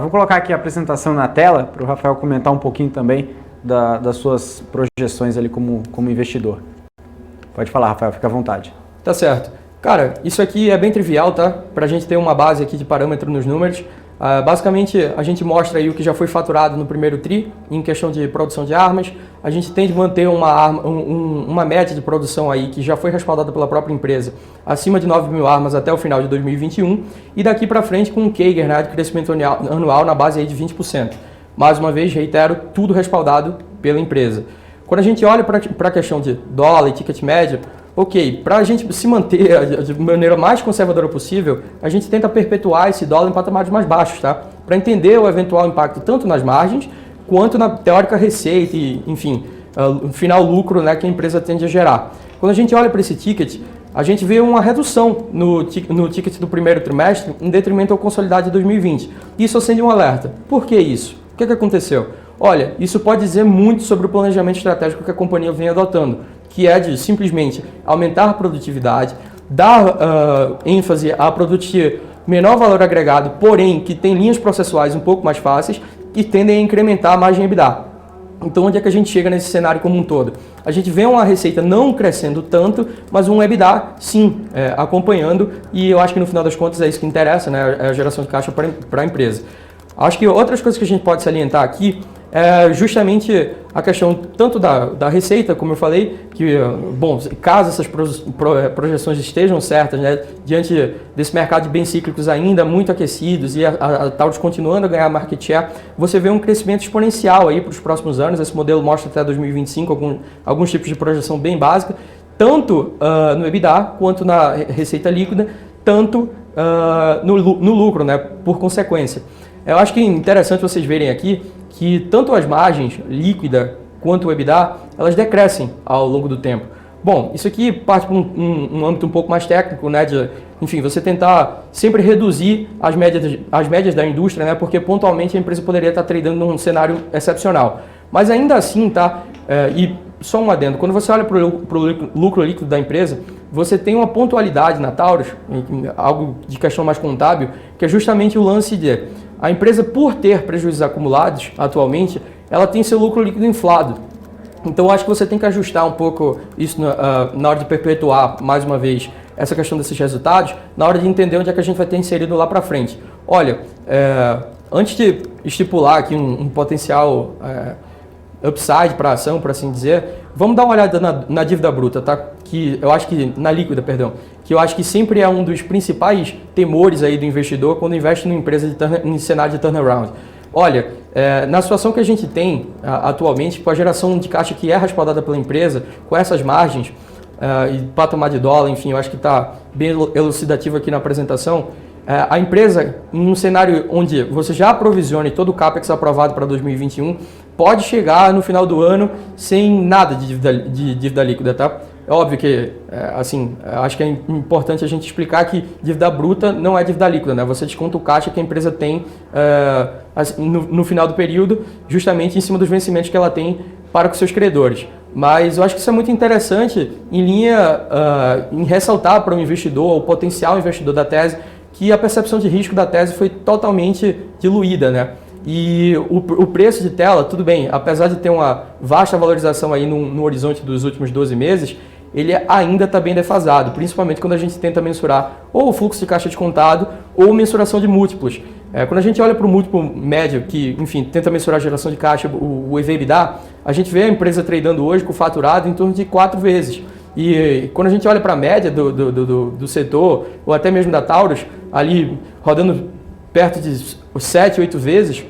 vou colocar aqui a apresentação na tela para o Rafael comentar um pouquinho também das suas projeções ali como investidor. Pode falar, Rafael, fica à vontade. Tá certo. Cara, isso aqui é bem trivial, tá? Para a gente ter uma base aqui de parâmetro nos números. Basicamente, a gente mostra aí o que já foi faturado no primeiro TRI, em questão de produção de armas. A gente tem de manter uma média de produção aí que já foi respaldada pela própria empresa, acima de 9 mil armas até o final de 2021, e daqui para frente com um CAGR, né, de crescimento anual na base aí de 20%. Mais uma vez, reitero, tudo respaldado pela empresa. Quando a gente olha para a questão de dólar e ticket médio, ok, para a gente se manter de maneira mais conservadora possível, a gente tenta perpetuar esse dólar em patamares mais baixos, tá? Para entender o eventual impacto tanto nas margens, quanto na teórica receita e, enfim, no final lucro, né, que a empresa tende a gerar. Quando a gente olha para esse ticket, a gente vê uma redução no ticket do primeiro trimestre em detrimento ao consolidado de 2020. Isso acende um alerta. Por que isso? O que aconteceu? Olha, isso pode dizer muito sobre o planejamento estratégico que a companhia vem adotando, que é de simplesmente aumentar a produtividade, dar ênfase a produtos de menor valor agregado, porém que tem linhas processuais um pouco mais fáceis e tendem a incrementar a margem EBITDA. Então, onde é que a gente chega nesse cenário como um todo? A gente vê uma receita não crescendo tanto, mas um EBITDA, sim, acompanhando, e eu acho que no final das contas é isso que interessa, né? É a geração de caixa para a empresa. Acho que outras coisas que a gente pode salientar aqui é justamente a questão tanto da receita, como eu falei, que, bom, caso essas projeções estejam certas, né, diante desse mercado de bens cíclicos ainda muito aquecidos e a Taurus continuando a ganhar market share, você vê um crescimento exponencial aí para os próximos anos. Esse modelo mostra até 2025 alguns tipos de projeção bem básica, tanto no EBITDA quanto na receita líquida, tanto no lucro, né, por consequência. Eu acho que é interessante vocês verem aqui que tanto as margens líquida quanto o EBITDA, elas decrescem ao longo do tempo. Bom, isso aqui parte para um âmbito um pouco mais técnico, né, enfim, você tentar sempre reduzir as médias da indústria, né, porque pontualmente a empresa poderia estar tradando num cenário excepcional. Mas ainda assim, tá, e só um adendo, quando você olha para o lucro líquido da empresa, você tem uma pontualidade na Taurus, algo de questão mais contábil, que é justamente o lance de a empresa, por ter prejuízos acumulados atualmente, ela tem seu lucro líquido inflado. Então, acho que você tem que ajustar um pouco isso na hora de perpetuar, mais uma vez, essa questão desses resultados, na hora de entender onde é que a gente vai ter inserido lá para frente. Olha, antes de estipular aqui um potencial upside para a ação, por assim dizer, vamos dar uma olhada na dívida bruta, tá? Que eu acho que na líquida, perdão, que eu acho que sempre é um dos principais temores aí do investidor quando investe numa empresa em cenário de turnaround. Olha, na situação que a gente tem atualmente, com a geração de caixa que é respaldada pela empresa, com essas margens e patamar de dólar, enfim, eu acho que está bem elucidativo aqui na apresentação, a empresa, em um cenário onde você já aprovisione todo o CAPEX aprovado para 2021, pode chegar no final do ano sem nada de dívida líquida, tá? É óbvio que, assim, acho que é importante a gente explicar que dívida bruta não é dívida líquida, né? Você desconta o caixa que a empresa tem no final do período, justamente em cima dos vencimentos que ela tem para com seus credores. Mas eu acho que isso é muito interessante em ressaltar para o investidor, o potencial investidor da tese, que a percepção de risco da tese foi totalmente diluída, né? E o preço de tela, tudo bem, apesar de ter uma vasta valorização aí no horizonte dos últimos 12 meses, ele ainda está bem defasado, principalmente quando a gente tenta mensurar ou o fluxo de caixa descontado ou mensuração de múltiplos. Quando a gente olha para o múltiplo médio, que, enfim, tenta mensurar a geração de caixa, o EV/EBITDA, a gente vê a empresa tradando hoje com faturado em torno de 4 vezes. E quando a gente olha para a média do setor, ou até mesmo da Taurus, ali rodando perto de 7, 8 vezes,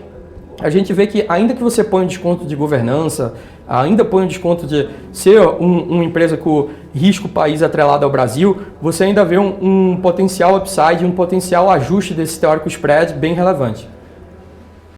a gente vê que ainda que você põe um desconto de governança, ainda põe um desconto de ser uma empresa com risco país atrelado ao Brasil, você ainda vê um potencial upside, um potencial ajuste desse teórico spread bem relevante.